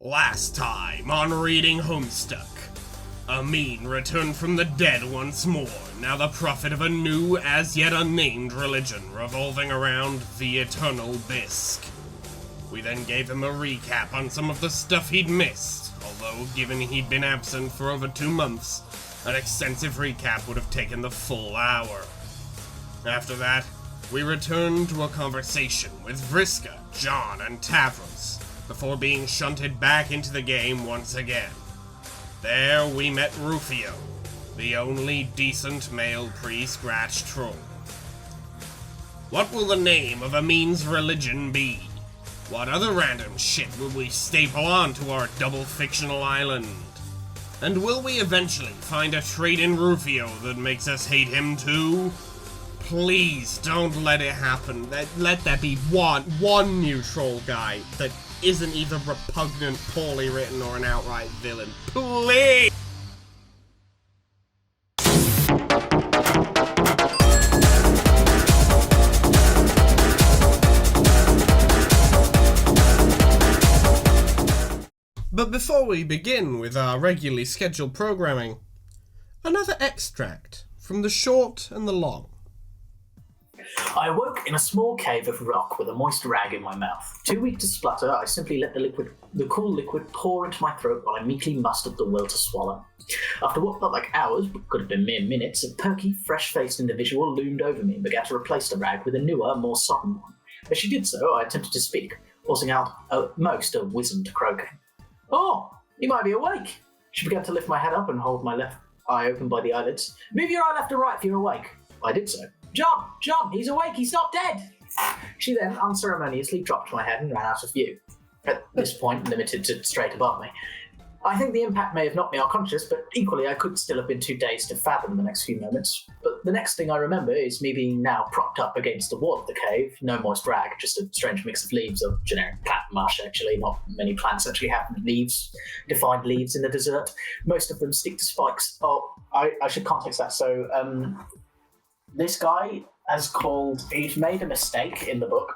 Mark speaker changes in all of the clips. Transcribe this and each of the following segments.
Speaker 1: Last time on reading Homestuck, Amin returned from the dead once more, now the prophet of a new, as yet unnamed religion revolving around the Eternal Bisque. We then gave him a recap on some of the stuff he'd missed, although given he'd been absent for over 2 months, an extensive recap would have taken the full hour. After that, we returned to a conversation with Vriska, John, and Tavros, before being shunted back into the game once again. There we met Rufio, the only decent male pre-scratch troll. What will the name of Amin's religion be? What other random shit will we staple onto our double fictional island? And will we eventually find a trait in Rufio that makes us hate him too? Please don't let it happen. Let that be one new troll guy that isn't either repugnant, poorly written, or an outright villain. Please! But before we begin with our regularly scheduled programming, another extract from the short and the long.
Speaker 2: I awoke in a small cave of rock with a moist rag in my mouth. Too weak to splutter, I simply let the cool liquid pour into my throat while I meekly mustered the will to swallow. After what felt like hours, but could have been mere minutes, a perky, fresh-faced individual loomed over me and began to replace the rag with a newer, more sodden one. As she did so, I attempted to speak, forcing out at most a wizened croaking. "Oh, you might be awake." She began to lift my head up and hold my left eye open by the eyelids. "Move your eye left to right if you're awake." I did so. John, he's awake, he's not dead!" She then unceremoniously dropped my head and ran out of view, at this point limited to straight above me. I think the impact may have knocked me unconscious, but equally I could still have been too dazed to fathom the next few moments. But the next thing I remember is me being now propped up against the wall of the cave, no moist rag, just a strange mix of leaves, of generic plant mush actually. Not many plants actually have leaves, defined leaves in the desert. Most of them stick to spikes. Oh, I should context that. So, this guy he's made a mistake in the book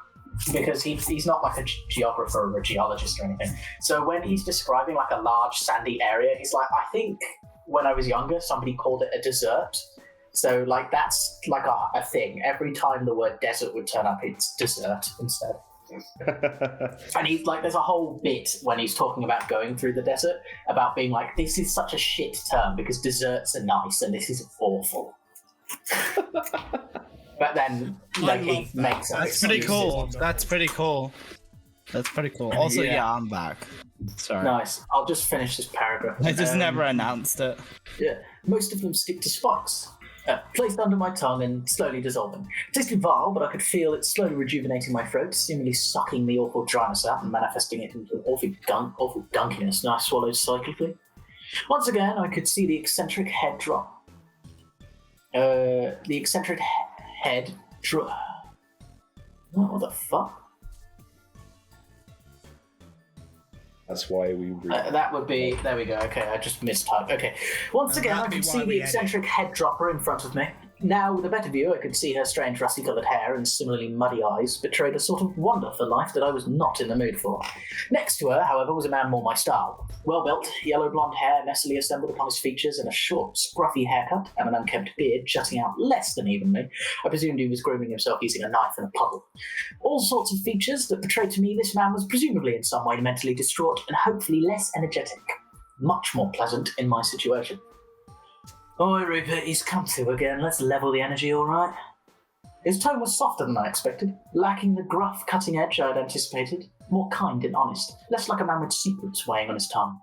Speaker 2: because he's not like a geographer or a geologist or anything. So when he's describing like a large sandy area, he's like, I think when I was younger, somebody called it a desert. So like that's like a thing. Every time the word desert would turn up, it's desert instead. And he's like, there's a whole bit when he's talking about going through the desert about being like, this is such a shit term because deserts are nice and this is awful. But then, like, he makes up.
Speaker 3: That's pretty cool. That's pretty cool. Also, yeah, I'm back. Sorry.
Speaker 2: Nice. I'll just finish this paragraph.
Speaker 3: I just never announced it.
Speaker 2: Yeah. Most of them stick to spikes. Placed under my tongue and slowly dissolving. It tasted vile, but I could feel it slowly rejuvenating my throat, seemingly sucking the awful dryness out and manifesting it into awful gunkiness, and I swallowed cyclically. Once again, I could see the eccentric head drop. What the fuck?
Speaker 4: That's why we
Speaker 2: that would be... There we go. Okay, I just mistyped. Okay. Once again, I could see the eccentric head dropper in front of me. Now, with a better view, I could see her strange rusty-coloured hair and similarly muddy eyes betrayed a sort of wonder for life that I was not in the mood for. Next to her, however, was a man more my style. Well-built, yellow-blonde hair messily assembled upon his features and a short, scruffy haircut and an unkempt beard jutting out less than evenly. I presumed he was grooming himself using a knife and a puddle. All sorts of features that betrayed to me this man was presumably in some way mentally distraught and hopefully less energetic. Much more pleasant in my situation. "Oi, Rupert, he's come to again. Let's level the energy, all right?" His tone was softer than I expected, lacking the gruff cutting edge I had anticipated, more kind and honest, less like a man with secrets weighing on his tongue.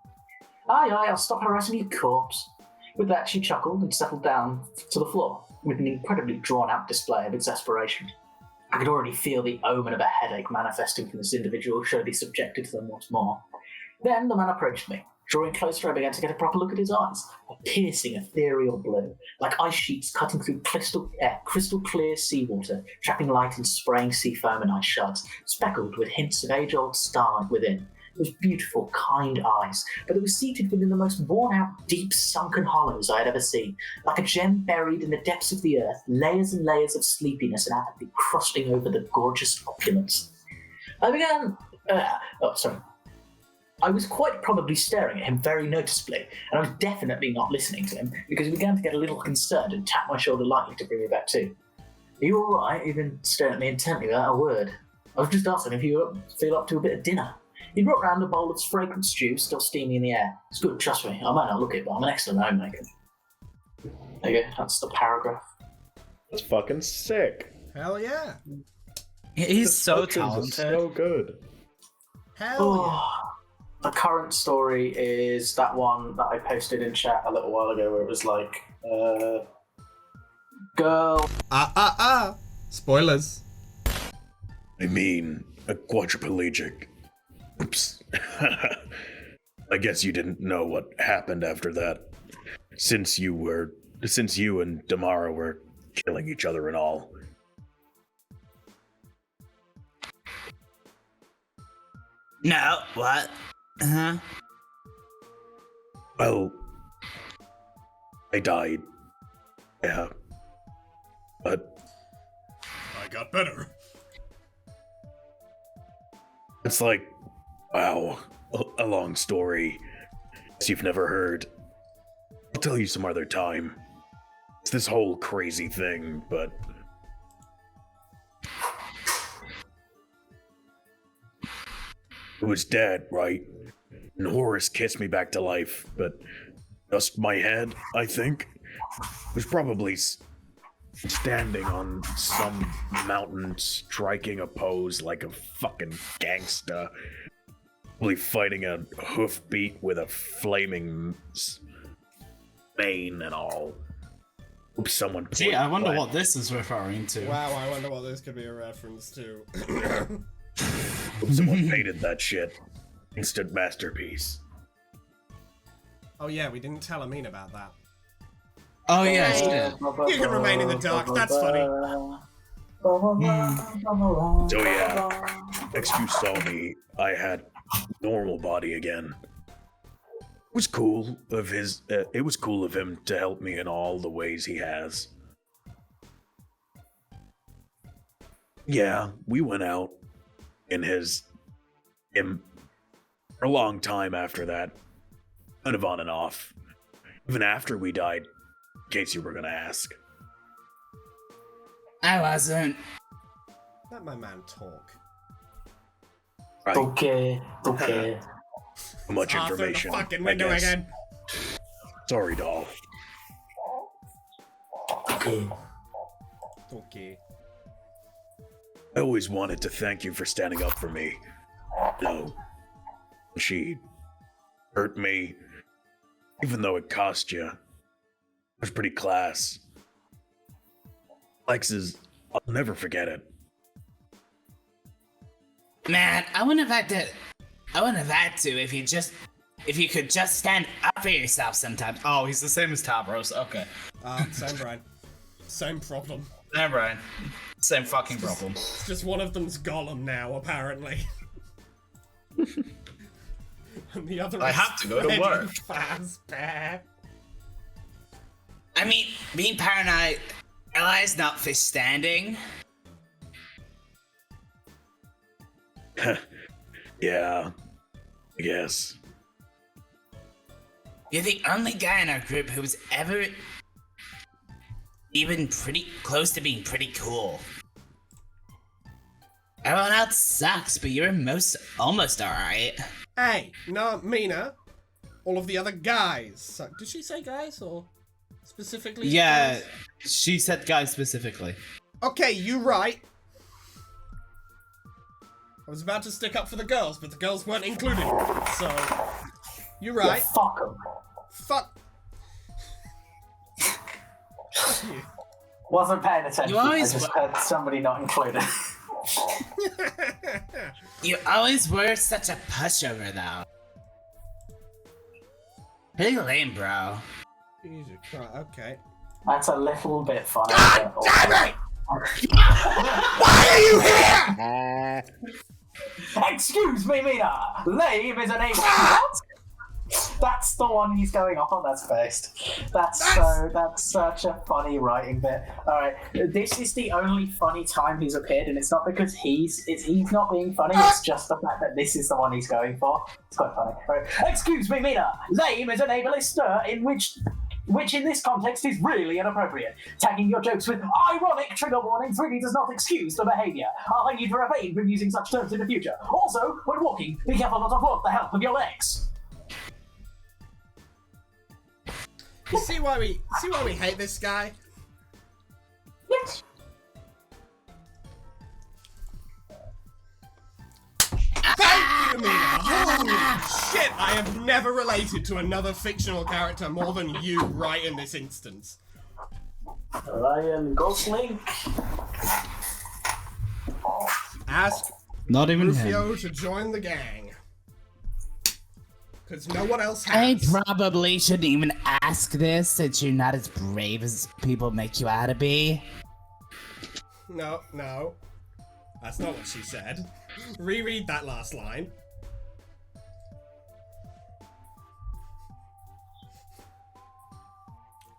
Speaker 2: Aye, I'll stop harassing your corpse." With that, she chuckled and settled down to the floor, with an incredibly drawn-out display of exasperation. I could already feel the omen of a headache manifesting from this individual should I be subjected to them once more. Then the man approached me. Drawing closer, I began to get a proper look at his eyes, a piercing ethereal blue, like ice sheets cutting through crystal clear seawater, trapping light and spraying sea foam and ice shards, speckled with hints of age-old starlight within. Those beautiful, kind eyes, but it was seated within the most worn-out, deep, sunken hollows I had ever seen, like a gem buried in the depths of the earth, layers and layers of sleepiness and apathy crusting over the gorgeous opulence. I began... I was quite probably staring at him very noticeably, and I was definitely not listening to him because he began to get a little concerned and tapped my shoulder lightly to bring me back to. Are you alright? He'd been staring at me intently without a word. I was just asking if you feel up to a bit of dinner. He brought round a bowl of fragrant stew, still steamy in the air. It's good, trust me. I might not look it, but I'm an excellent homemaker. There you go, that's the paragraph.
Speaker 4: That's fucking sick.
Speaker 1: Hell yeah.
Speaker 3: He's so
Speaker 4: Descriptions
Speaker 3: talented.
Speaker 4: are so good.
Speaker 1: Hell yeah.
Speaker 2: The current story is that one that I posted in chat a little while ago where it was like, girl.
Speaker 1: Spoilers.
Speaker 4: I mean, a quadriplegic. Oops. I guess you didn't know what happened after that. Since you and Damara were killing each other and all.
Speaker 3: No, what? Huh?
Speaker 4: Well, I died. Yeah. But
Speaker 1: I got better.
Speaker 4: it's like, wow, a long story. As you've never heard. I'll tell you some other time. It's this whole crazy thing, but it was dead, right? And Horus kissed me back to life, but just my head, I think, was probably standing on some mountain, striking a pose like a fucking gangsta. Probably fighting a hoofbeat with a flaming mane and all. Hope someone.
Speaker 3: Gee, I wonder what this is referring to.
Speaker 1: Wow, I wonder what this could be a reference to.
Speaker 4: Hope someone painted that shit. Instant masterpiece.
Speaker 1: Oh yeah, we didn't tell Amin about that.
Speaker 3: Oh yeah, she did.
Speaker 1: You can remain in the dark, that's funny.
Speaker 4: So yeah, next you saw me, I had normal body again. It was cool of his. It was cool of him to help me in all the ways he has. Yeah, we went out in him for a long time after that, kind of on and off, even after we died. In case you were gonna ask.
Speaker 3: I wasn't.
Speaker 1: Let my man talk.
Speaker 4: Right.
Speaker 2: Okay.
Speaker 4: Too much
Speaker 1: Arthur,
Speaker 4: information.
Speaker 1: the fucking
Speaker 4: I
Speaker 1: window
Speaker 4: guess.
Speaker 1: again.
Speaker 4: Sorry, doll.
Speaker 1: Okay.
Speaker 4: I always wanted to thank you for standing up for me. No. She hurt me, even though it cost you. It was pretty class. Lex's, I'll never forget it.
Speaker 3: Man, I wouldn't have had to if you could just stand up for yourself sometimes. Oh, he's the same as Tabros. Okay.
Speaker 1: Same Brian. Same problem.
Speaker 3: Same Brian. Same fucking problem.
Speaker 1: It's just one of them's Gollum now, apparently. And the other
Speaker 3: I
Speaker 1: is
Speaker 3: have to go to
Speaker 1: Freddy
Speaker 3: work.
Speaker 1: Fazbear.
Speaker 3: I mean, being paranoid, Eli's not for standing.
Speaker 4: Yeah, I guess.
Speaker 3: You're the only guy in our group who was ever even pretty close to being pretty cool. Everyone else sucks, but you're almost alright.
Speaker 1: Hey, no, Mina. All of the other guys suck. Did she say guys or specifically?
Speaker 3: Yeah,
Speaker 1: guys?
Speaker 3: she said guys specifically.
Speaker 1: Okay, you right. I was about to stick up for the girls, but the girls weren't included. So, you're right.
Speaker 2: Yeah, fuck 'em.
Speaker 1: Fuck. You.
Speaker 2: Wasn't paying attention.
Speaker 3: You always
Speaker 2: I just heard somebody not included.
Speaker 3: You always were such a pushover, though. Pretty lame, bro.
Speaker 1: Jesus Christ, okay.
Speaker 2: That's a little bit funny.
Speaker 1: God
Speaker 2: but
Speaker 1: damn it! Why are you here?
Speaker 2: Excuse me, Mina. Lame is an English. That's the one he's going off on. That's based. That's such a funny writing bit. All right, this is the only funny time he's appeared, and it's not because he's not being funny. It's just the fact that this is the one he's going for. It's quite funny. All right. Excuse me, Mina. Lame is an ableist slur in which in this context is really inappropriate. Tagging your jokes with ironic trigger warnings really does not excuse the behaviour. I'll need to refrain from using such terms in the future. Also, when walking, be careful not to flaunt the health of your legs.
Speaker 1: You see why we hate this guy?
Speaker 2: Yes.
Speaker 1: Thank you, Mina! Holy shit! I have never related to another fictional character more than you right in this instance.
Speaker 2: Ryan Gosling.
Speaker 1: Ask
Speaker 3: Not even
Speaker 1: Rufio
Speaker 3: him.
Speaker 1: to join the gang. Because no one else
Speaker 3: I
Speaker 1: has.
Speaker 3: probably shouldn't even ask this since you're not as brave as people make you out to be.
Speaker 1: No. That's not what she said. Reread that last line.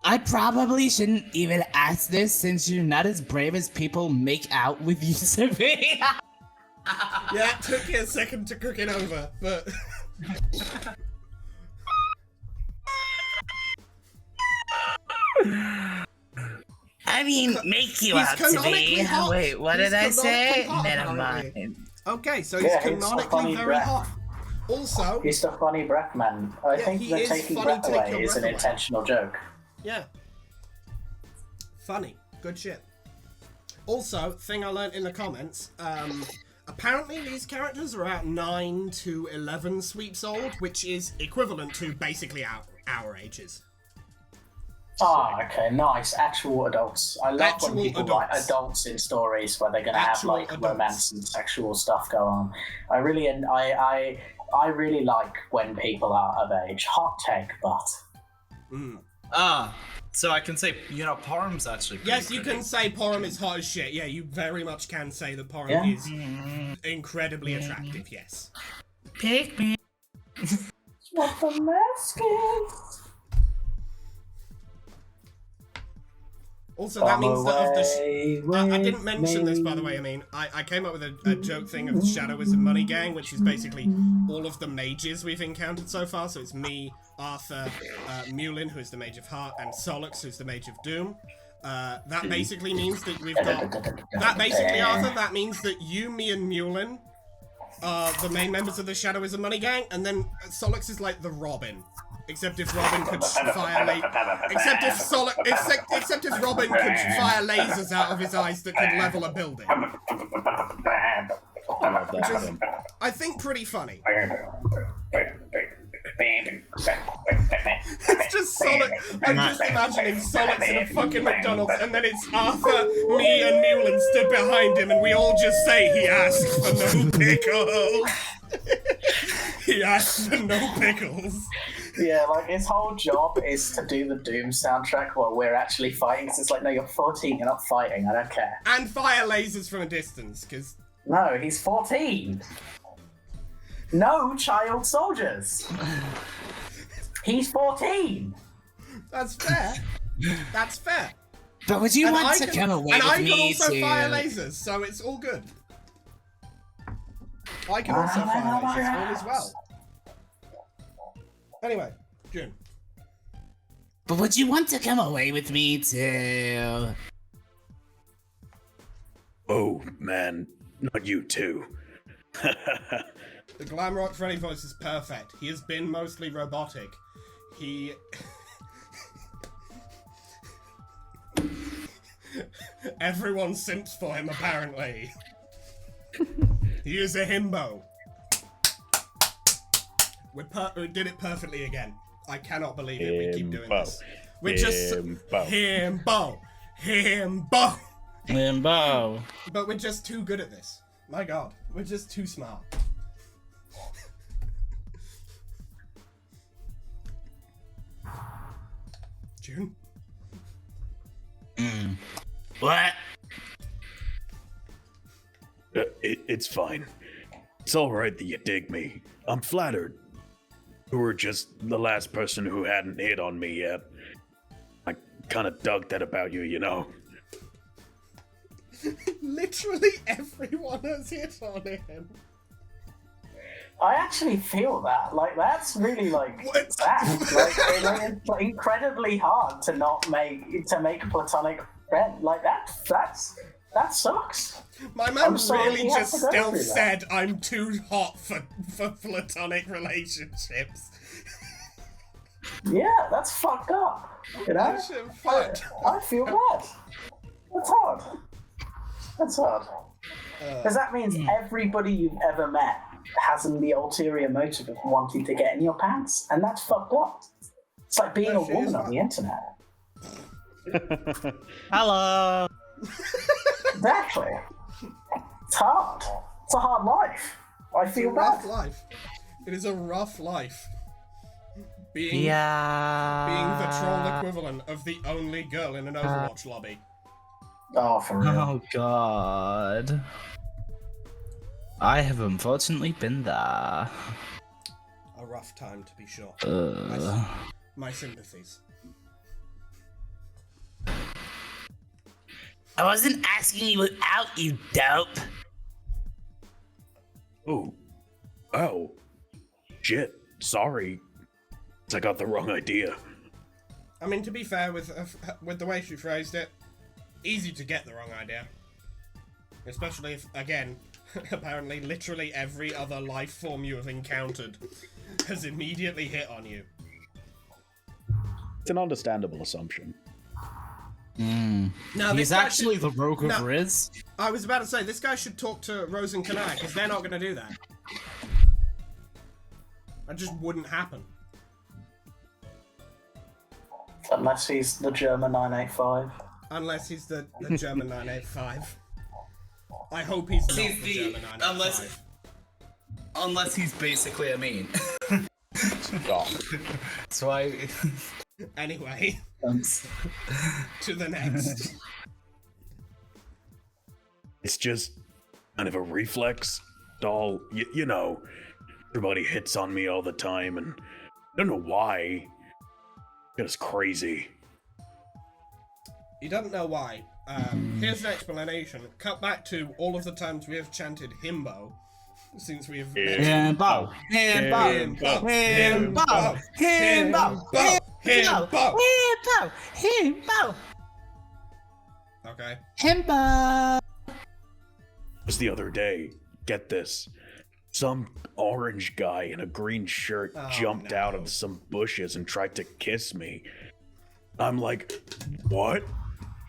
Speaker 3: I probably shouldn't even ask this since you're not as brave as people make out with you to be.
Speaker 1: Yeah, it took you a second to cook it over, but...
Speaker 3: I mean, make you
Speaker 1: He's
Speaker 3: out to
Speaker 1: canonically
Speaker 3: be.
Speaker 1: hot.
Speaker 3: Wait, what
Speaker 1: He's
Speaker 3: did I say?
Speaker 1: canonically hot,
Speaker 3: Never
Speaker 1: apparently.
Speaker 3: mind.
Speaker 1: Okay, so he's
Speaker 2: Yeah, it's a
Speaker 1: canonically
Speaker 2: funny
Speaker 1: very
Speaker 2: breath.
Speaker 1: hot. Also,
Speaker 2: He's the funny breath man. I
Speaker 1: Yeah,
Speaker 2: think
Speaker 1: he
Speaker 2: that
Speaker 1: is
Speaker 2: taking
Speaker 1: funny,
Speaker 2: breath
Speaker 1: take
Speaker 2: away
Speaker 1: your
Speaker 2: is
Speaker 1: breath
Speaker 2: an
Speaker 1: away.
Speaker 2: intentional joke.
Speaker 1: yeah. Funny. Good shit. Also, thing I learned in the comments, apparently these characters are about 9 to 11 sweeps old, which is equivalent to basically our ages.
Speaker 2: Ah, okay, nice. Actual adults. I love
Speaker 1: Actual
Speaker 2: when people write
Speaker 1: adults.
Speaker 2: adults in stories where they're going to have
Speaker 1: Actual
Speaker 2: like
Speaker 1: adults.
Speaker 2: romance and sexual stuff go on. I really like when people are of age. Hot take, but
Speaker 5: So I can say, Parm's actually pretty
Speaker 1: Yes, you
Speaker 5: pretty.
Speaker 1: can say Porum is hot as shit. Yeah, you very much can say that Porum
Speaker 2: Yeah.
Speaker 1: is incredibly attractive, yes.
Speaker 3: Pick me.
Speaker 2: what the mask is.
Speaker 1: Also, that means that of the... I didn't
Speaker 2: with
Speaker 1: mention this, by the
Speaker 2: me.
Speaker 1: way. I mean, I came up with a joke thing of the Shadow is a Money Gang, which is basically all of the mages we've encountered so far. So it's me, Arthur, Mulin, who is the Mage of Heart, and Solix, who's the Mage of Doom. That basically means that we've got... That basically, Arthur, that means that you, me, and Mulin are the main members of the Shadow is a Money Gang, and then Solix is like the Robin. Except if Robin could fire except if Robin could fire lasers out of his eyes that could level a building. Which is, I think, pretty funny. It's just Solix. I'm just imagining Solix in a fucking McDonald's, and then it's Arthur, me, and Newland stood behind him, and we all just say he asked for no pickles. He asked for no pickles.
Speaker 2: Yeah, like his whole job is to do the Doom soundtrack while we're actually fighting. So it's like, no, you're 14, you're not fighting, I don't care.
Speaker 1: And fire lasers from a distance, because...
Speaker 2: No, he's 14. No child soldiers. He's 14.
Speaker 1: That's fair. That's fair.
Speaker 3: But would you
Speaker 1: And
Speaker 3: want
Speaker 1: I
Speaker 3: to
Speaker 1: can-
Speaker 3: come away
Speaker 1: and
Speaker 3: with
Speaker 1: I can
Speaker 3: me
Speaker 1: also
Speaker 3: to...
Speaker 1: fire lasers, so it's all good. I can also fire lasers, all is well. Anyway, June.
Speaker 3: But would you want to come away with me to...
Speaker 4: Oh, man. Not you too.
Speaker 1: The Glamrock Freddy voice is perfect. He has been mostly robotic. He... Everyone simps for him, apparently. He is a himbo. We did it perfectly again. I cannot believe it. We keep doing this. We're just... Himbo. Himbo.
Speaker 3: Limbo.
Speaker 1: But we're just too good at this. My god. We're just too smart. June?
Speaker 3: What?
Speaker 4: It's fine. It's alright that you dig me. I'm flattered. You were just the last person who hadn't hit on me yet. I kind of dug that about you, you know?
Speaker 1: Literally everyone has hit on him.
Speaker 2: I actually feel that. Like, that's really, like,
Speaker 1: What?
Speaker 2: sad. It's like, incredibly hard to make a platonic friend. Like, that sucks.
Speaker 1: My man
Speaker 2: I'm sorry
Speaker 1: really
Speaker 2: you have
Speaker 1: just
Speaker 2: to go
Speaker 1: still
Speaker 2: through that.
Speaker 1: said I'm too hot for platonic relationships.
Speaker 2: Yeah, that's fucked up. You know?
Speaker 1: That shit fucked.
Speaker 2: I feel bad. That's hard. Because that means everybody you've ever met has the ulterior motive of wanting to get in your pants, and that's fucked up. It's like being a
Speaker 1: That shit
Speaker 2: woman
Speaker 1: is
Speaker 2: on the internet.
Speaker 5: Hello.
Speaker 2: Exactly. It's hard. It's a hard life. I feel
Speaker 1: Rough
Speaker 2: bad.
Speaker 1: life. It is a rough life. Being the troll equivalent of the only girl in an Overwatch lobby.
Speaker 2: Oh, for real.
Speaker 3: Oh god. I have unfortunately been there.
Speaker 1: A rough time, to be sure. My sympathies.
Speaker 3: I wasn't asking you out, you dope.
Speaker 4: Oh. Shit. Sorry. I got the wrong idea.
Speaker 1: I mean, to be fair, with the way she phrased it, easy to get the wrong idea. Especially if, again, apparently literally every other life form you have encountered has immediately hit on you.
Speaker 4: It's an understandable assumption.
Speaker 1: Now,
Speaker 3: He's
Speaker 1: this guy
Speaker 3: actually
Speaker 1: should-
Speaker 3: the rogue of
Speaker 1: No.
Speaker 3: Riz.
Speaker 1: I was about to say, this guy should talk to Rose and Kanai, because they're not going to do that. That just wouldn't happen.
Speaker 2: Unless he's the German 985.
Speaker 1: Unless he's the German 985. I hope he's not the German 985.
Speaker 5: Unless he's basically a mean. That's why.
Speaker 1: Anyway,
Speaker 5: Thanks.
Speaker 1: to the next.
Speaker 4: It's just kind of a reflex. Doll, you know, everybody hits on me all the time, and I don't know why. It's crazy.
Speaker 1: You don't know why. Here's an explanation. Cut back to all of the times we have chanted himbo since we have
Speaker 3: Himbo, himbo, himbo, himbo, himbo, himbo,
Speaker 1: Okay.
Speaker 3: himbo.
Speaker 4: Just the other day, get this. Some orange guy in a green shirt jumped out of some bushes and tried to kiss me. I'm like, what?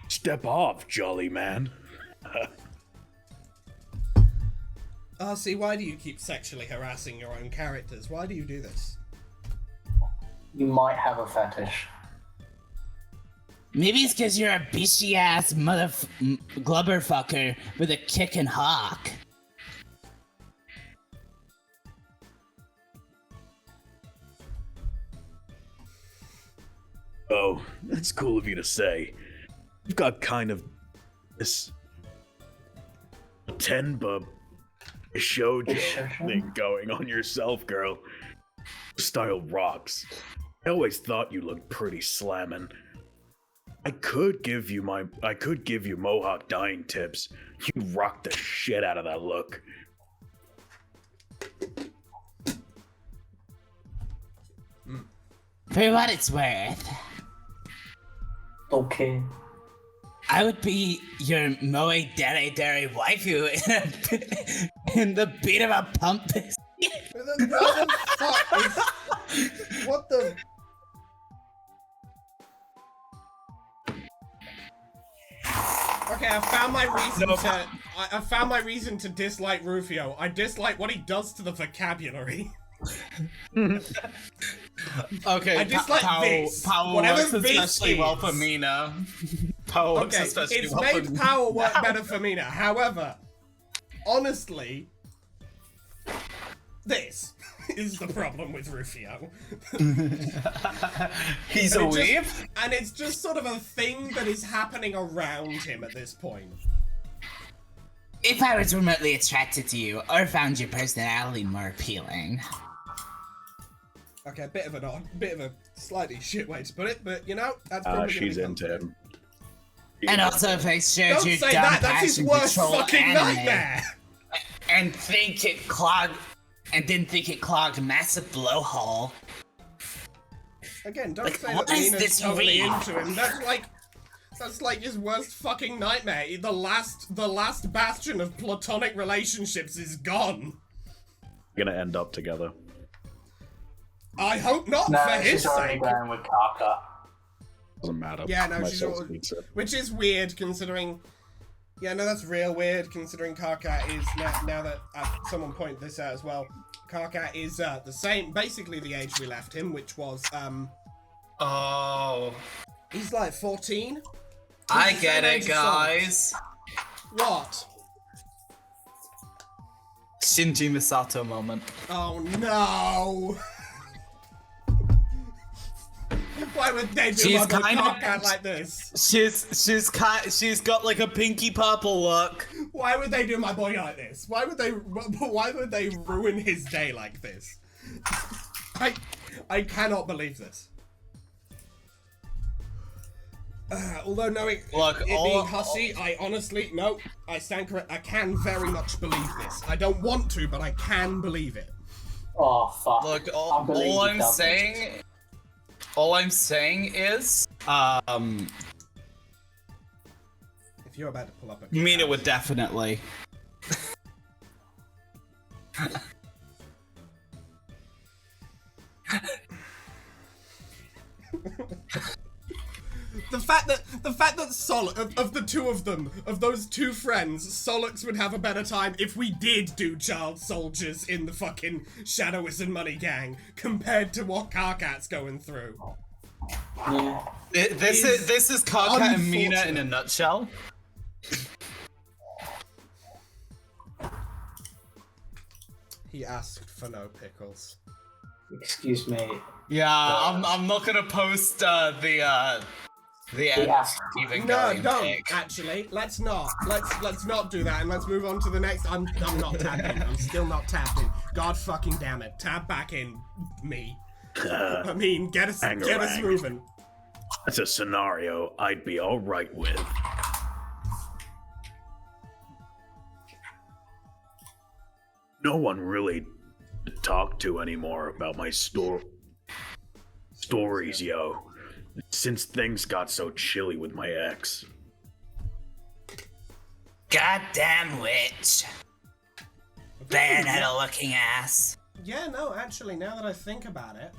Speaker 4: Step off, jolly man.
Speaker 1: See, why do you keep sexually harassing your own characters? Why do you do this?
Speaker 2: You might have a fetish.
Speaker 3: Maybe it's because you're a bitchy ass glubber fucker with a kicking hawk.
Speaker 4: Oh, that's cool of you to say. You've got kind of this 10-bub shoujo thing going on yourself, girl. Style rocks. I always thought you looked pretty slammin'. I could give you Mohawk dyeing tips. You rock the shit out of that look.
Speaker 3: For what it's worth,
Speaker 2: Okay.
Speaker 3: I would be your moe dere dere waifu in the beat of a pump.
Speaker 1: What the fuck is... What the... Okay, I found my reason to dislike Rufio. I dislike what he does to the vocabulary.
Speaker 5: Okay,
Speaker 1: I dislike this.
Speaker 5: Power
Speaker 1: Whatever
Speaker 5: works
Speaker 1: this
Speaker 5: especially well
Speaker 1: is.
Speaker 5: for Mina. Power works
Speaker 1: Okay,
Speaker 5: especially
Speaker 1: it's
Speaker 5: well for
Speaker 1: made
Speaker 5: Mina.
Speaker 1: power work better for Mina. However, honestly, this is the problem with Rufio.
Speaker 5: He's a weeb?
Speaker 1: And it's just sort of a thing that is happening around him at this point.
Speaker 3: If I was remotely attracted to you or found your personality more appealing,
Speaker 6: Okay, a bit of a slightly shit way to put it, but you know, that's probably
Speaker 4: She's
Speaker 6: gonna be
Speaker 4: into him.
Speaker 3: And also, if I showed
Speaker 6: Don't
Speaker 3: you
Speaker 6: say
Speaker 3: dumb
Speaker 6: that. That's his
Speaker 3: passion
Speaker 6: worst
Speaker 3: control
Speaker 6: fucking
Speaker 3: anime
Speaker 6: nightmare.
Speaker 3: and think it clogged, and didn't think it clogged a massive blowhole.
Speaker 6: Again, don't
Speaker 3: Like,
Speaker 6: say
Speaker 3: what
Speaker 6: that
Speaker 3: is
Speaker 6: Nina's
Speaker 3: this
Speaker 6: totally
Speaker 3: read?
Speaker 6: into him. That's like his worst fucking nightmare. The last bastion of platonic relationships is gone.
Speaker 4: Gonna end up together.
Speaker 6: I hope not
Speaker 2: No,
Speaker 6: for his
Speaker 2: she's already
Speaker 6: sake.
Speaker 2: going with Kaka.
Speaker 4: Doesn't matter.
Speaker 6: Yeah, no,
Speaker 4: My
Speaker 6: she's
Speaker 4: soul
Speaker 6: all,
Speaker 4: speaks it.
Speaker 6: which is weird considering. Yeah, no, that's real weird considering Karkat is now that someone pointed this out as well. Karkat is the same, basically the age we left him, which was
Speaker 5: Oh,
Speaker 6: he's like 14.
Speaker 5: I
Speaker 6: the
Speaker 5: get
Speaker 6: same age
Speaker 5: it,
Speaker 6: as Sonic.
Speaker 5: guys.
Speaker 6: What?
Speaker 5: Shinji Misato moment.
Speaker 6: Oh no! Why would they do
Speaker 5: She's
Speaker 6: my boy
Speaker 5: kind of-
Speaker 6: Karkat like this?
Speaker 5: She's got like a pinky purple look.
Speaker 6: Why would they do my boy like this? Why would they ruin his day like this? I cannot believe this. Although knowing
Speaker 5: Look,
Speaker 6: it being Hussy, I honestly I stand correct. I can very much believe this. I don't want to, but I can believe it.
Speaker 2: Oh fuck.
Speaker 5: Look,
Speaker 2: I believe
Speaker 5: all
Speaker 2: he
Speaker 5: I'm
Speaker 2: does it.
Speaker 5: saying. All I'm saying is,
Speaker 6: If you're about to pull up a
Speaker 5: mean it would definitely.
Speaker 6: The fact that of the two of them, of those two friends, Solux would have a better time if we did do child soldiers in the fucking Shadowism Money Gang compared to what Karkat's going through.
Speaker 2: Yeah.
Speaker 5: This is Karkat and Mina in a nutshell.
Speaker 6: He asked for no pickles.
Speaker 2: Excuse me.
Speaker 5: Yeah, I'm not gonna post the end
Speaker 2: asked-
Speaker 5: even
Speaker 6: No,
Speaker 5: going
Speaker 6: don't
Speaker 5: big.
Speaker 6: actually. Let's not. Let's not do that, and let's move on to the next. I'm not tapping. I'm still not tapping. God fucking damn it! Tap back in, me. I mean, get us
Speaker 4: Angerang.
Speaker 6: moving.
Speaker 4: That's a scenario I'd be alright with. No one really to talk to anymore about my stories, yo. Since things got so chilly with my ex.
Speaker 3: Goddamn witch. Bayonetta looking ass.
Speaker 6: Yeah, no, actually, now that I think about it,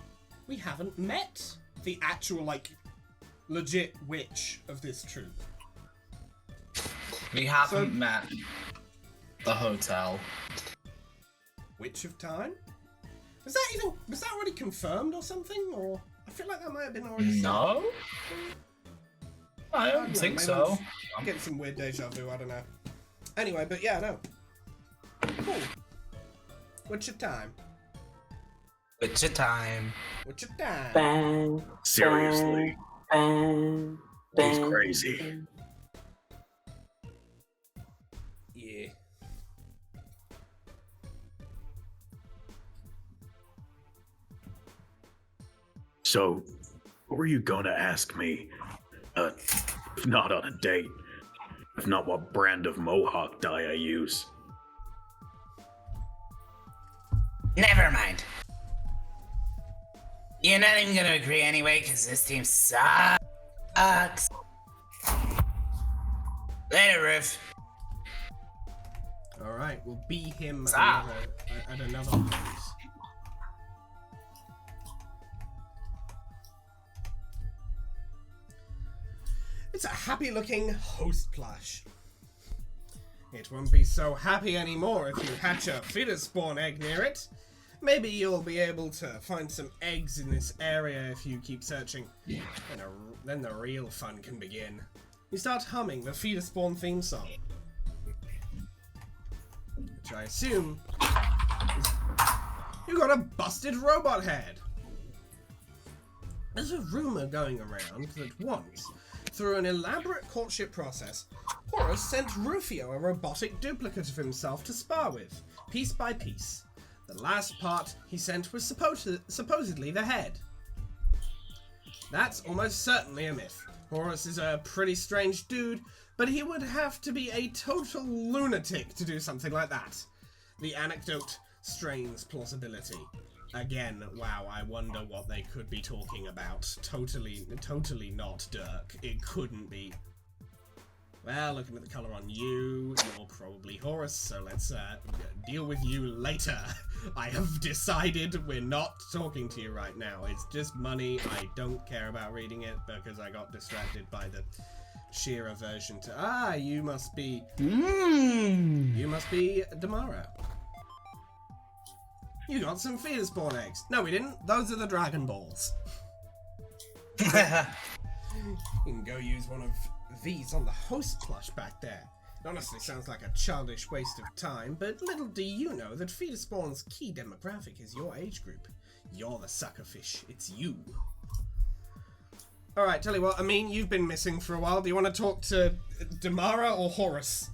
Speaker 6: we haven't met the actual, like, legit witch of this troop.
Speaker 5: We haven't met the hotel.
Speaker 6: Witch of Time? Was that already confirmed or something? Or I feel like that might have been already said.
Speaker 5: No, I don't
Speaker 6: know,
Speaker 5: think
Speaker 6: maybe
Speaker 5: so.
Speaker 6: I'm getting some weird deja vu, I don't know. Anyway, but yeah, no. Cool. Witch of Time.
Speaker 5: It's your time.
Speaker 6: Witch of Time.
Speaker 2: Bang.
Speaker 4: Seriously,
Speaker 2: Bang.
Speaker 4: he's
Speaker 2: Bang.
Speaker 4: crazy.
Speaker 6: Yeah.
Speaker 4: So, what were you gonna ask me? If not on a date, if not what brand of mohawk dye I use.
Speaker 3: Never mind. You're not even gonna agree anyway, because this team sucks. Later, Roof.
Speaker 6: Alright, we'll be him
Speaker 3: Stop.
Speaker 6: at another place. It's a happy-looking host plush. It won't be so happy anymore if you hatch a fetus spawn egg near it. Maybe you'll be able to find some eggs in this area if you keep searching. Then the real fun can begin. You start humming the fetus spawn theme song. Which I assume is... You got a busted robot head! There's a rumor going around that once, through an elaborate courtship process, Horus sent Rufio a robotic duplicate of himself to spar with, piece by piece. The last part he sent was supposedly the head. That's almost certainly a myth. Horus is a pretty strange dude, but he would have to be a total lunatic to do something like that. The anecdote strains plausibility. Again, wow, I wonder what they could be talking about. Totally not Dirk. It couldn't be. Well, looking at the colour on you, you're probably Horus, so let's deal with you later. I have decided we're not talking to you right now. It's just money. I don't care about reading it because I got distracted by the sheer aversion to... you must be... You must be Damara. You got some feeder spawn eggs. No, we didn't. Those are the Dragon Balls. You can go use one of these on the host plush back there. It honestly sounds like a childish waste of time, but little do you know that feeder spawn's key demographic is your age group. You're the suckerfish. It's you. Alright, tell you what, Amin, you've been missing for a while. Do you want to talk to Damara or Horus?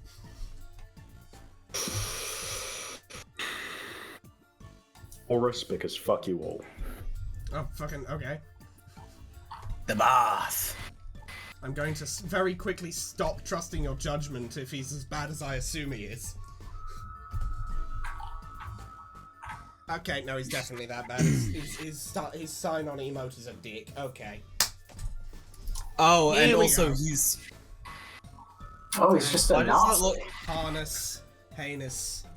Speaker 4: Horus, because fuck you all.
Speaker 6: Oh, fucking, okay.
Speaker 3: The bath.
Speaker 6: I'm going to very quickly stop trusting your judgment if he's as bad as I assume he is. Okay, no, he's definitely that bad. His sign on emote is a dick. Okay.
Speaker 5: Oh,
Speaker 6: Here
Speaker 5: and
Speaker 6: we
Speaker 5: also
Speaker 6: go.
Speaker 5: he's...
Speaker 2: Oh, it's just a
Speaker 5: Why does that
Speaker 2: nasty.
Speaker 5: look...
Speaker 6: Harness, heinous.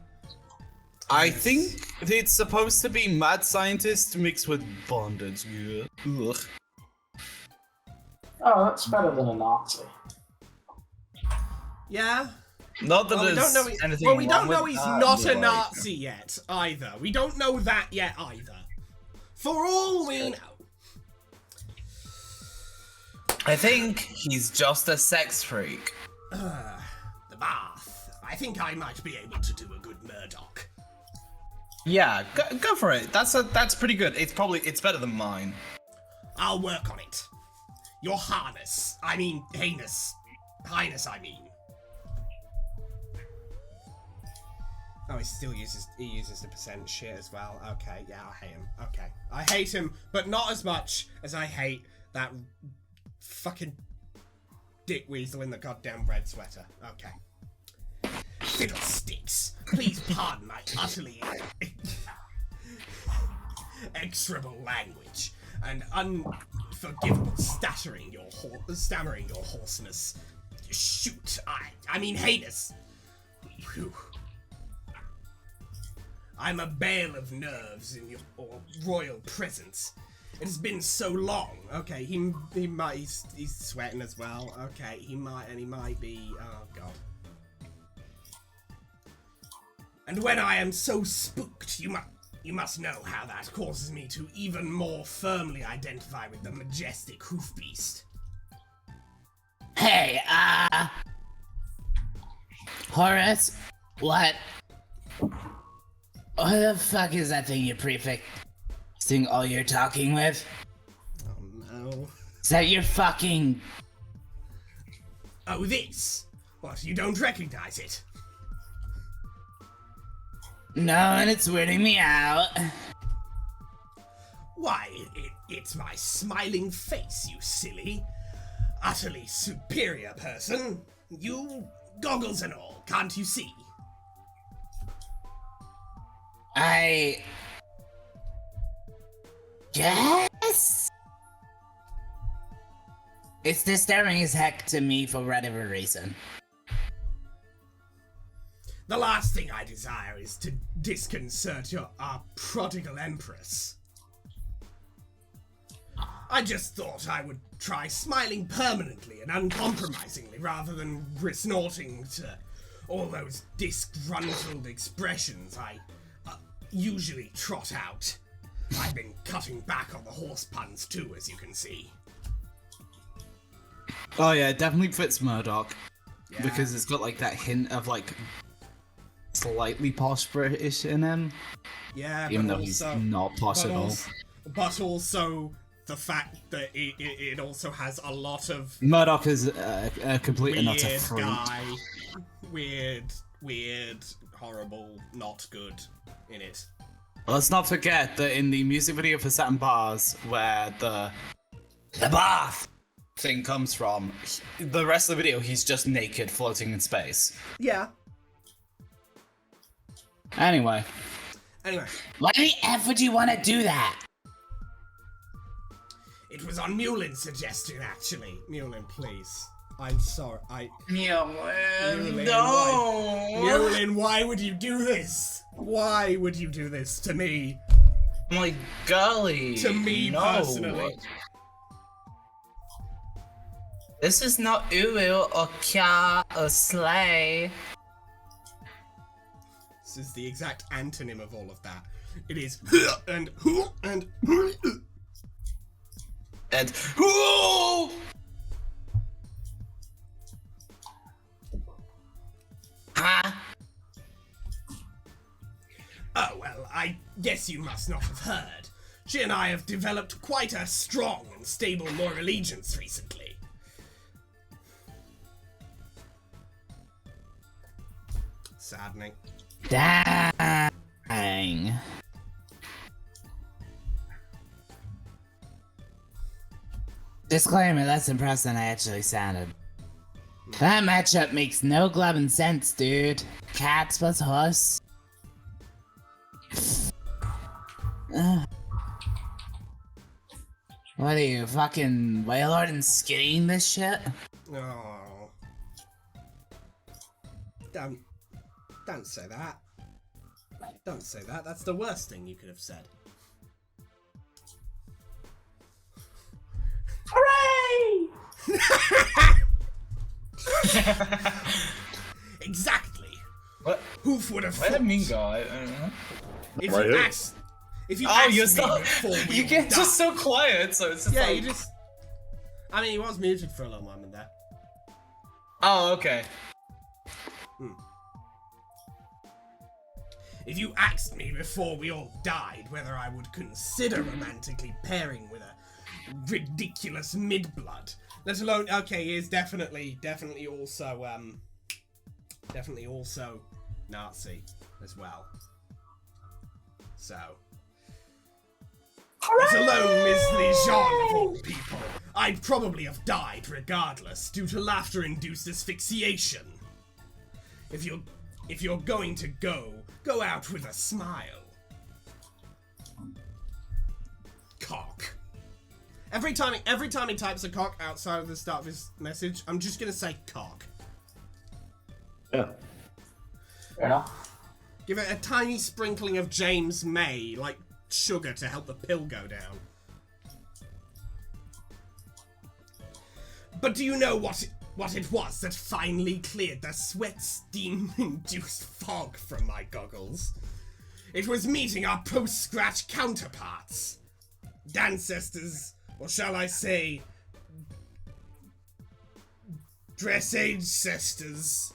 Speaker 5: I think it's supposed to be mad scientist mixed with bondage. Ugh.
Speaker 2: Oh, that's better than a Nazi.
Speaker 6: Yeah.
Speaker 5: Not that
Speaker 6: Well, we
Speaker 5: there's
Speaker 6: don't know.
Speaker 5: anything
Speaker 6: Well, we
Speaker 5: wrong
Speaker 6: don't know
Speaker 5: with
Speaker 6: he's
Speaker 5: that,
Speaker 6: not a
Speaker 5: but,
Speaker 6: Nazi yet either. We don't know that yet either. For all we know.
Speaker 5: I think he's just a sex freak.
Speaker 6: The bath. I think I might be able to do a good Murdoch.
Speaker 5: Yeah, go for it. That's pretty good. It's better than mine.
Speaker 6: I'll work on it. Your harness. I mean, heinous. Highness, I mean. Oh, he uses the percent shit as well. Okay, yeah, I hate him. Okay. I hate him, but not as much as I hate that fucking dick weasel in the goddamn red sweater. Okay. Fiddlesticks. Please pardon my utterly execrable language and unforgivable stammering your hoarseness. Shoot, I mean heinous. Whew. I'm a bale of nerves in your royal presence. It has been so long. Okay, he's sweating as well. Okay, he might be. Oh god. And when I am so spooked, you must know how that causes me to even more firmly identify with the majestic hoof beast.
Speaker 3: Hey, Horace, what the fuck is that thing you're prefixing all your talking with?
Speaker 6: Oh no.
Speaker 3: Is that your fucking...
Speaker 6: Oh, this? What, you don't recognize it?
Speaker 3: No, and it's weirding me out.
Speaker 6: Why, it's my smiling face, you silly, utterly superior person. You, goggles and all, can't you see?
Speaker 3: I... guess? It's disturbing as heck to me for whatever reason.
Speaker 6: The last thing I desire is to disconcert our prodigal empress. I just thought I would try smiling permanently and uncompromisingly rather than resorting to all those disgruntled expressions I usually trot out. I've been cutting back on the horse puns too, as you can see.
Speaker 5: Oh yeah, it definitely fits Murdoch.
Speaker 6: Yeah.
Speaker 5: Because it's got like that hint of like slightly posh British in him.
Speaker 6: Yeah,
Speaker 5: Even
Speaker 6: but
Speaker 5: though he's
Speaker 6: also,
Speaker 5: not posh at all.
Speaker 6: But also the fact that it also has a lot of
Speaker 5: Murdoch is a complete and utter
Speaker 6: weird
Speaker 5: freak.
Speaker 6: guy, weird, horrible, not good in it.
Speaker 5: Let's not forget that in the music video for Satin Bars, where the bath thing comes from, the rest of the video he's just naked floating in space.
Speaker 6: Yeah.
Speaker 3: Anyway.
Speaker 6: Why
Speaker 3: the F would you want to do that?
Speaker 6: It was on Mulin's suggestion, actually. Mulin, please. I'm sorry.
Speaker 3: Mulin,
Speaker 6: Mulin, why would you do this? Why would you do this to me?
Speaker 5: My golly.
Speaker 6: To me personally.
Speaker 5: This is not Uru or Kya or Slay.
Speaker 6: This is the exact antonym of all of that. It is and
Speaker 5: And who? Huh?
Speaker 6: Oh, well, I guess you must not have heard. She and I have developed quite a strong and stable moral allegiance recently. Saddening.
Speaker 3: Dang. Disclaimer, that's impressed than I actually sounded. That matchup makes no glubbing sense, dude. Cats plus horse. What are you, fucking Wailord and skinning this shit?
Speaker 6: Oh. Don't say that. Don't say that. That's the worst thing you could have said.
Speaker 2: Hooray!
Speaker 6: Exactly.
Speaker 5: What?
Speaker 6: Hoof would have
Speaker 5: Where did
Speaker 6: thought.
Speaker 5: me go? I don't know.
Speaker 6: If
Speaker 4: Right
Speaker 6: you
Speaker 4: here.
Speaker 6: asked, if you
Speaker 5: Oh,
Speaker 6: asked
Speaker 5: you're
Speaker 6: me
Speaker 5: so
Speaker 6: before we
Speaker 5: you get
Speaker 6: died-
Speaker 5: just so quiet, so it's just
Speaker 6: Yeah,
Speaker 5: like...
Speaker 6: you just. I mean, he was muted for a long moment there.
Speaker 5: Oh, okay.
Speaker 6: If you asked me before we all died whether I would consider romantically pairing with a ridiculous mid-blood, let alone, okay, he is definitely also Nazi as well. So, let alone Ms. Lijon of all people, I'd probably have died regardless due to laughter-induced asphyxiation. If you're going to go out with a smile. Cock. Every time he types a cock outside of the start of his message, I'm just gonna say cock.
Speaker 4: Yeah.
Speaker 2: Fair enough.
Speaker 6: Give it a tiny sprinkling of James May, like sugar, to help the pill go down. But do you know what it was that finally cleared the sweat steam-induced fog from my goggles? It was meeting our post-scratch counterparts. Ancestors, or shall I say, dressage sisters.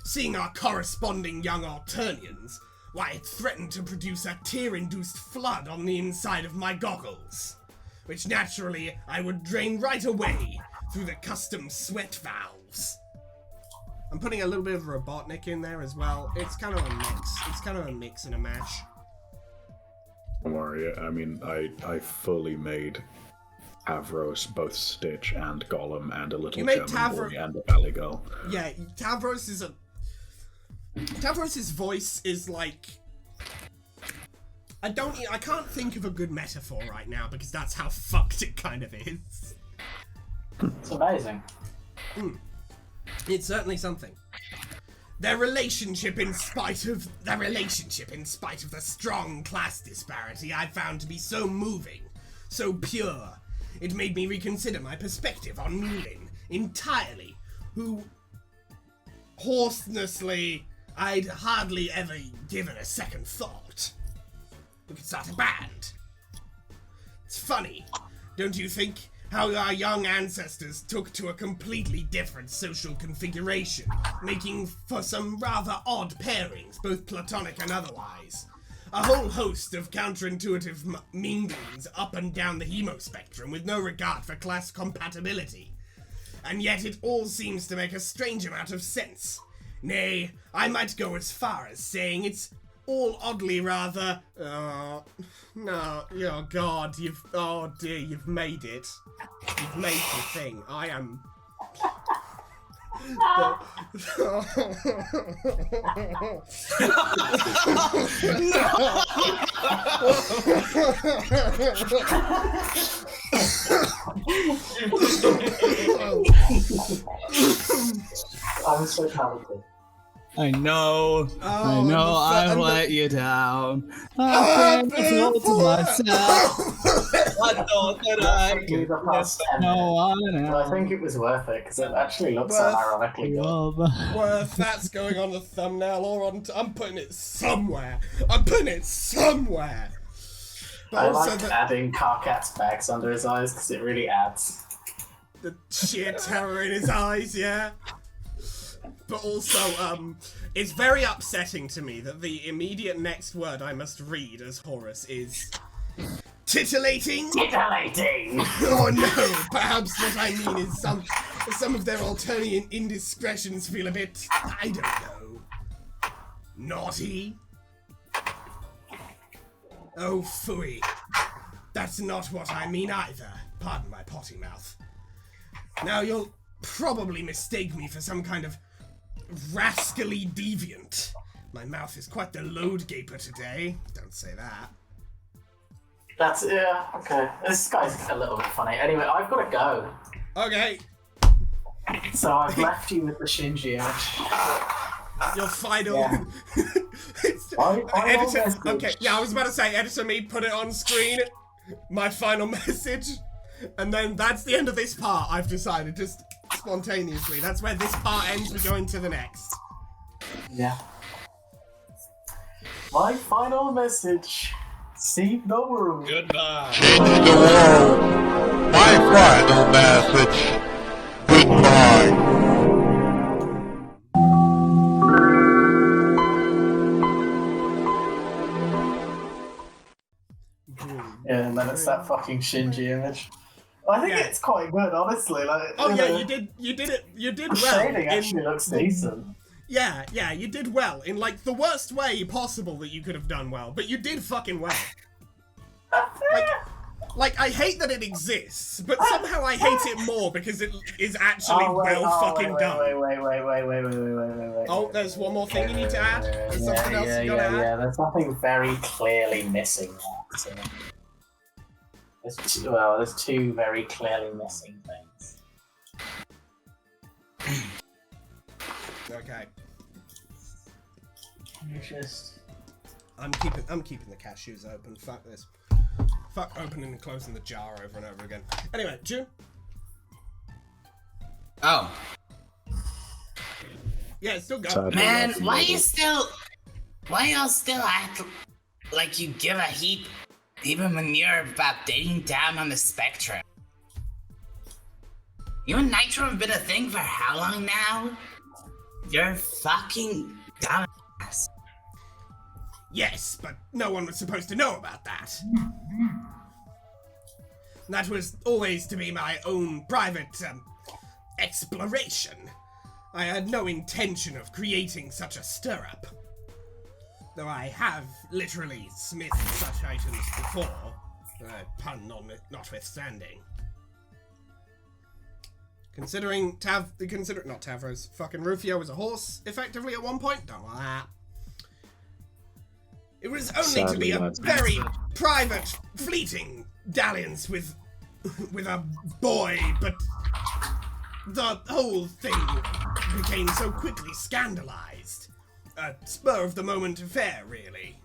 Speaker 6: Seeing our corresponding young Alternians, why, it threatened to produce a tear-induced flood on the inside of my goggles, which naturally I would drain right away through the custom sweat valves. I'm putting a little bit of Robotnik in there as well. It's kind of a mix. It's kind of a mix and a mash.
Speaker 4: Don't worry. I mean, I fully made Tavros, both Stitch and Gollum, and a little
Speaker 6: You made
Speaker 4: German boy and a Valley Girl.
Speaker 6: Yeah, Tavros's voice is like... I can't think of a good metaphor right now because that's how fucked it kind of is.
Speaker 2: It's amazing.
Speaker 6: It's certainly something. Their relationship in spite of the strong class disparity I found to be so moving, so pure, it made me reconsider my perspective on Mulin entirely, who, hoarsenessly, I'd hardly ever given a second thought. We could start a band. It's funny, don't you think, how our young ancestors took to a completely different social configuration, making for some rather odd pairings, both platonic and otherwise. A whole host of counterintuitive minglings up and down the hemo spectrum with no regard for class compatibility. And yet it all seems to make a strange amount of sense. Nay, I might go as far as saying it's all oddly rather. No, oh God, oh dear, you've made it. You've made the thing. I am.
Speaker 2: I'm so talented.
Speaker 5: I know. I
Speaker 6: and
Speaker 5: know. I let you down. I told to myself. I thought that I could miss no one else.
Speaker 2: Well, I think it was worth it because it actually looks unironically good.
Speaker 6: Worth that's going on the thumbnail or on. I'm putting it somewhere. I'm putting it somewhere. But
Speaker 2: I
Speaker 6: also
Speaker 2: like adding Carcat's bags under his eyes because it really adds.
Speaker 6: The sheer terror in his eyes, yeah. But also, it's very upsetting to me that the immediate next word I must read as Horus is titillating.
Speaker 2: Titillating!
Speaker 6: Oh no! Perhaps what I mean is some of their Alternian indiscretions feel a bit, I don't know, naughty. Oh phooey! That's not what I mean either. Pardon my potty mouth. Now you'll probably mistake me for some kind of rascally deviant. My mouth is quite the load gaper today. Don't say that.
Speaker 2: That's, yeah, okay. This guy's a little bit funny. Anyway, I've got to go.
Speaker 6: Okay,
Speaker 2: So I've left you with the Shinji image.
Speaker 6: your final.
Speaker 2: Yeah.
Speaker 6: Editor.
Speaker 2: message.
Speaker 6: Okay, yeah, I was about to say, editor me, put it on screen. My final message. And then that's the end of this part, I've decided, just spontaneously. That's where this part ends, we go into the next.
Speaker 2: Yeah. My final message. See no room.
Speaker 5: Goodbye.
Speaker 7: Change the world. My final message. Goodbye.
Speaker 2: Yeah, and then it's that fucking Shinji image. I think
Speaker 6: Yeah.
Speaker 2: it's quite good, honestly. Like,
Speaker 6: Oh
Speaker 2: you
Speaker 6: yeah,
Speaker 2: know,
Speaker 6: you did well.
Speaker 2: the shading
Speaker 6: in-
Speaker 2: actually looks decent.
Speaker 6: Yeah, you did well in like the worst way possible that you could have done well, but you did fucking well. Like I hate that it exists, but somehow I hate it more because it is actually fucking done.
Speaker 2: Wait.
Speaker 6: Oh, there's one more thing you need to add? There's something else you gotta add?
Speaker 2: Yeah, there's something very clearly missing there. So there's two very clearly missing things.
Speaker 6: Okay.
Speaker 2: Just...
Speaker 6: I'm keeping the cashews open. Fuck this. Fuck opening and closing the jar over and over again. Anyway, June?
Speaker 3: Oh,
Speaker 6: Yeah, it's still going.
Speaker 4: Sadly,
Speaker 3: man,
Speaker 4: nothing
Speaker 3: why
Speaker 4: maybe.
Speaker 3: y'all still act like you give a heap of manure about dating down on the spectrum? You and Nitro have been a thing for how long now? You're fucking dumbass.
Speaker 6: Yes, but no one was supposed to know about that. That was always to be my own private, exploration. I had no intention of creating such a stir-up. Though I have literally smithed such items before, pun notwithstanding. Considering not Tavros, fucking Rufio was a horse, effectively at one point, don't want that. It was only to be a very private, fleeting dalliance with a boy, but the whole thing became so quickly scandalized. A spur-of-the-moment affair, really.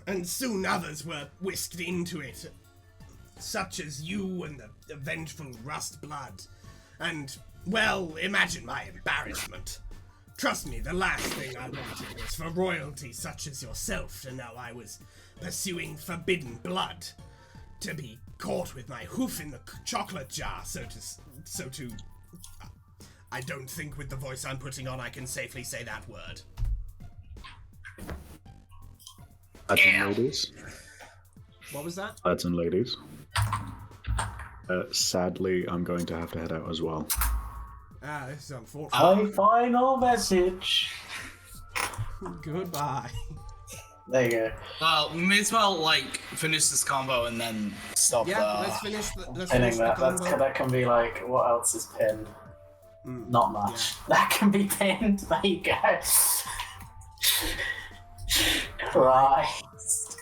Speaker 6: And soon others were whisked into it, such as you and the vengeful Rustblood. And, well, imagine my embarrassment. Trust me, the last thing I wanted was for royalty such as yourself to know I was pursuing forbidden blood. To be caught with my hoof in the chocolate jar, I don't think with the voice I'm putting on I can safely say that word.
Speaker 4: Lads and ladies.
Speaker 6: What was that?
Speaker 4: Lads and ladies. Sadly, I'm going to have to head out as well.
Speaker 6: Ah, this is unfortunate.
Speaker 2: My final message.
Speaker 6: Goodbye.
Speaker 2: There you go.
Speaker 5: Well, we may as well like finish this combo and then stop.
Speaker 6: Yeah, let's finish the. Let's
Speaker 2: Pinning
Speaker 6: finish the
Speaker 2: that.
Speaker 6: combo.
Speaker 2: That can be like, what else is pinned? Not much. That can be pinned. There you go. Christ.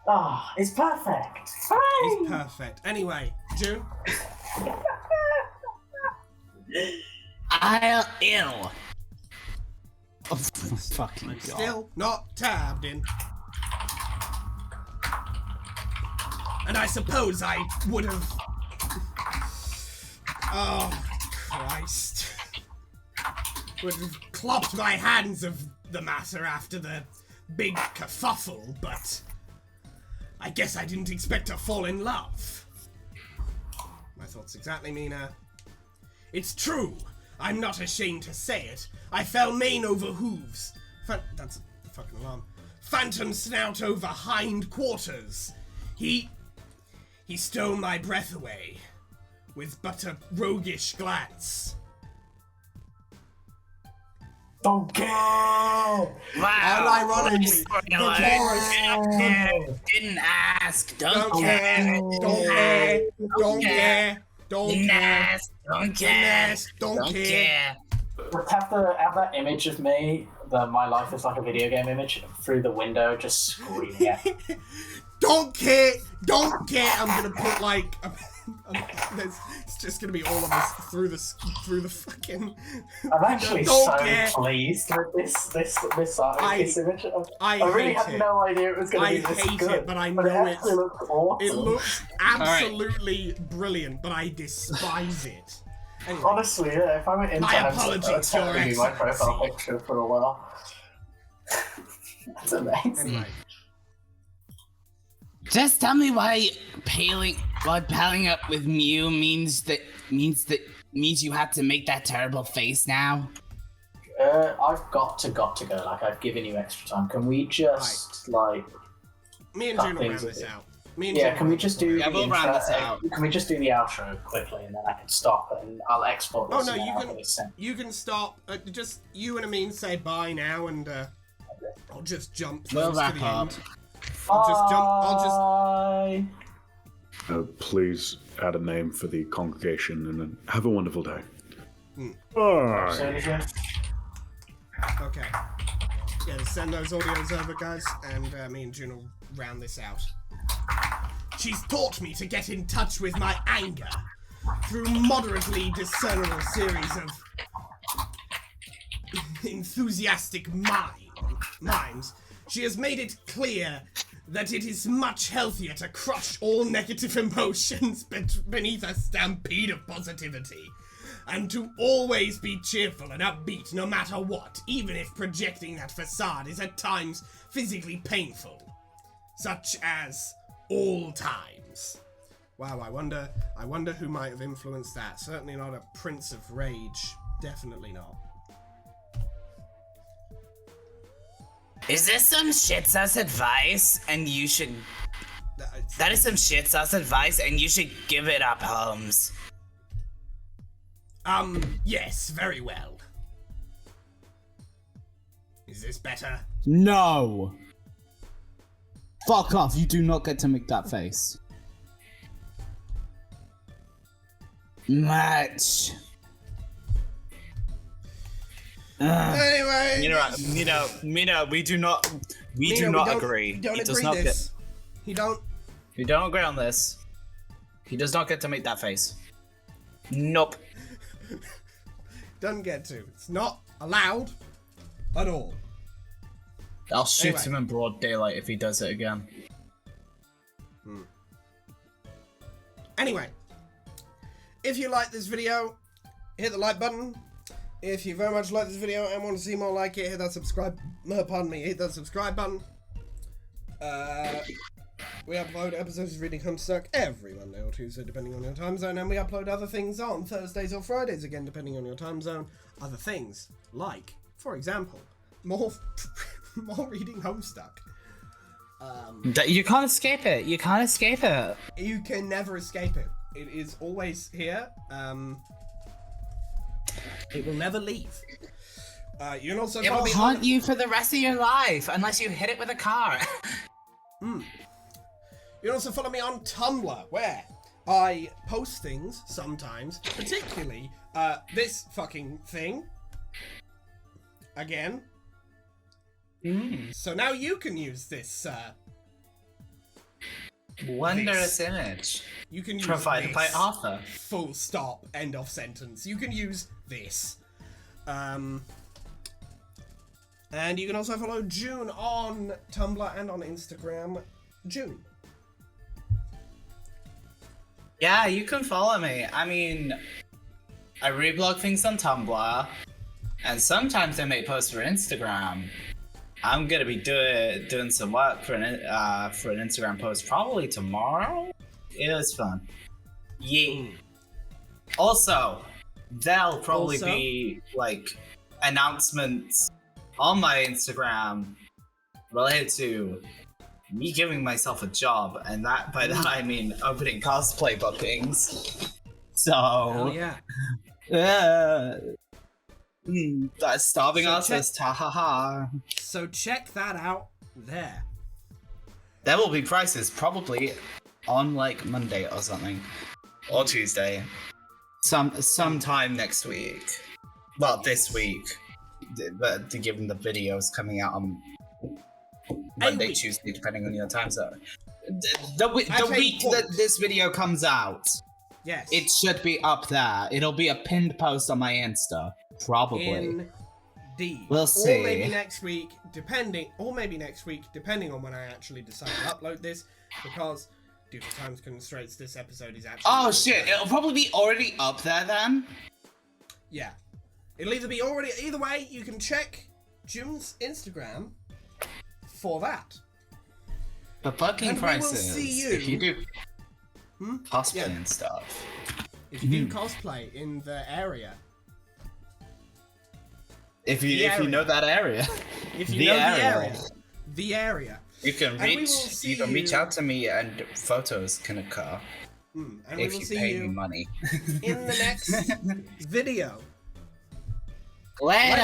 Speaker 2: Oh, it's perfect. Hooray!
Speaker 6: It's perfect. Anyway, June.
Speaker 3: I'll ill. Oh, fucking
Speaker 6: I'm
Speaker 3: God.
Speaker 6: still not tabbed in. And I suppose I would have. Oh, Christ. Would have clopped my hands of the matter after the big kerfuffle, but I guess I didn't expect to fall in love. My thoughts exactly, Mina. It's true. I'm not ashamed to say it. I fell mane over hooves. That's a fucking alarm. Phantom snout over hind quarters. He stole my breath away with but a roguish glance.
Speaker 2: Don't care.
Speaker 3: Wow.
Speaker 6: Unironically,
Speaker 3: Didn't ask. Don't
Speaker 6: Don't
Speaker 3: care.
Speaker 6: care. Don't care. Don't care. Don't
Speaker 3: Didn't
Speaker 6: care.
Speaker 3: ask. Don't care.
Speaker 6: ask. Don't
Speaker 3: Don't
Speaker 6: care.
Speaker 3: care.
Speaker 2: Have that image of me, my life is like a video game image, through the window, just screaming at.
Speaker 6: Don't care. Don't care. I'm gonna put like. It's just gonna be all of us through the fucking.
Speaker 2: I'm actually
Speaker 6: Don't
Speaker 2: so
Speaker 6: care.
Speaker 2: pleased with this image.
Speaker 6: I
Speaker 2: really
Speaker 6: hate
Speaker 2: had
Speaker 6: it.
Speaker 2: no idea it was going
Speaker 6: I
Speaker 2: to be this
Speaker 6: hate
Speaker 2: good.
Speaker 6: it, but I know
Speaker 2: it actually
Speaker 6: it's.
Speaker 2: looks awesome.
Speaker 6: It looks absolutely brilliant, but I despise it. Anyway,
Speaker 2: Honestly, yeah, if I went into
Speaker 6: My
Speaker 2: Homestuck,
Speaker 6: apologies,
Speaker 2: I'd probably
Speaker 6: Your
Speaker 2: be my profile
Speaker 6: Excellency.
Speaker 2: picture for a while. That's amazing.
Speaker 6: anyway.
Speaker 3: Just tell me why palling up with Mew means you have to make that terrible face now.
Speaker 2: I've got to go. Like, I've given you extra time. Can we just,
Speaker 6: Me and Juno round this out. Me and
Speaker 2: Yeah,
Speaker 6: Juno
Speaker 2: can we
Speaker 6: round
Speaker 2: just
Speaker 6: this
Speaker 2: do
Speaker 6: out.
Speaker 2: the
Speaker 5: we'll round
Speaker 2: intro?
Speaker 5: this out.
Speaker 2: Can we just do the outro quickly, and then I can stop and I'll export
Speaker 6: Oh
Speaker 2: this.
Speaker 6: no,
Speaker 2: and then
Speaker 6: you
Speaker 2: I'll
Speaker 6: can.
Speaker 2: get it sent.
Speaker 6: You can stop. Just you and Amin say bye now, and I'll just jump.
Speaker 3: We'll
Speaker 6: through to
Speaker 3: wrap
Speaker 6: the
Speaker 3: up.
Speaker 6: end. I'll just jump. I'll just.
Speaker 2: Bye.
Speaker 4: Please add a name for the congregation and then have a wonderful day.
Speaker 2: So is it?
Speaker 6: Okay. Yeah, just send those audios over, guys, and me and June will round this out. She's taught me to get in touch with my anger through moderately discernible series of enthusiastic mimes. She has made it clear that it is much healthier to crush all negative emotions beneath a stampede of positivity, and to always be cheerful and upbeat no matter what, even if projecting that facade is at times physically painful, such as all times. Wow, I wonder who might have influenced that. Certainly not a Prince of Rage. Definitely not.
Speaker 3: Is this some shit sauce advice? And you should. That is some shit sauce advice, and you should give it up, Holmes.
Speaker 6: Yes, very well. Is this better?
Speaker 5: No. Fuck off! You do not get to make that face.
Speaker 3: Much.
Speaker 6: Anyway,
Speaker 5: Mina, we do not agree.
Speaker 6: We don't
Speaker 5: He does
Speaker 6: agree
Speaker 5: not
Speaker 6: this. He don't.
Speaker 5: We don't agree on this. He does not get to make that face. Nope.
Speaker 6: Doesn't get to. It's not allowed at all.
Speaker 5: I'll shoot
Speaker 6: Anyway.
Speaker 5: him in broad daylight if he does it again.
Speaker 6: Anyway, if you like this video, hit the like button. If you very much like this video and want to see more like it, hit that subscribe. Hit that subscribe button. We upload episodes of Reading Homestuck every Monday or Tuesday, depending on your time zone, and we upload other things on Thursdays or Fridays, again, depending on your time zone. Other things like, for example, more Reading Homestuck.
Speaker 5: You can't escape it. You can't escape it.
Speaker 6: You can never escape it. It is always here. It will never leave. You can also
Speaker 5: It
Speaker 6: follow
Speaker 5: will
Speaker 6: me
Speaker 5: haunt
Speaker 6: on...
Speaker 5: you for the rest of your life unless you hit it with a car.
Speaker 6: You can also follow me on Tumblr, where I post things sometimes, particularly this fucking thing. Again. So now you can use this.
Speaker 5: Wondrous image.
Speaker 6: You can use
Speaker 5: Provided
Speaker 6: this.
Speaker 5: by Arthur.
Speaker 6: Full stop. End of sentence. You can use this. And you can also follow June on Tumblr and on Instagram. June.
Speaker 5: Yeah, you can follow me. I mean, I reblog things on Tumblr, and sometimes I make posts for Instagram. I'm gonna be doing some work for an Instagram post probably tomorrow. It was fun. Yeah. Also, there'll probably be like announcements on my Instagram related to me giving myself a job, and that by that I mean opening cosplay bookings. So
Speaker 6: Oh yeah.
Speaker 5: That's starving
Speaker 6: So
Speaker 5: artist, ha ha ha.
Speaker 6: So check that out there.
Speaker 5: There will be prices probably on like Monday or something, or Tuesday, sometime next week. Well, this week, but given the videos coming out on Monday,
Speaker 6: week.
Speaker 5: Tuesday, depending on your time zone. The week
Speaker 6: point.
Speaker 5: that this video comes out,
Speaker 6: Yes.
Speaker 5: it should be up there. It'll be a pinned post on my Insta, probably.
Speaker 6: Indeed.
Speaker 5: We'll see.
Speaker 6: Or maybe next week, depending on when I actually decide to upload this, because due to time constraints, this episode is actually.
Speaker 5: Oh shit! It'll probably be already up there then.
Speaker 6: Yeah. It'll either be already. Either way, you can check June's Instagram for that.
Speaker 5: The fucking
Speaker 6: And we will
Speaker 5: prices.
Speaker 6: see you.
Speaker 5: If you do cosplay
Speaker 6: Yeah.
Speaker 5: and stuff.
Speaker 6: If you do cosplay in the area.
Speaker 5: If you know that area.
Speaker 6: If you know the area. The area.
Speaker 5: You can
Speaker 6: And we will
Speaker 5: reach
Speaker 6: see
Speaker 5: reach
Speaker 6: you-
Speaker 5: out to me and photos can occur
Speaker 6: And we
Speaker 5: if
Speaker 6: will
Speaker 5: you
Speaker 6: see
Speaker 5: pay me
Speaker 6: you
Speaker 5: money.
Speaker 6: in the next video.
Speaker 5: Later.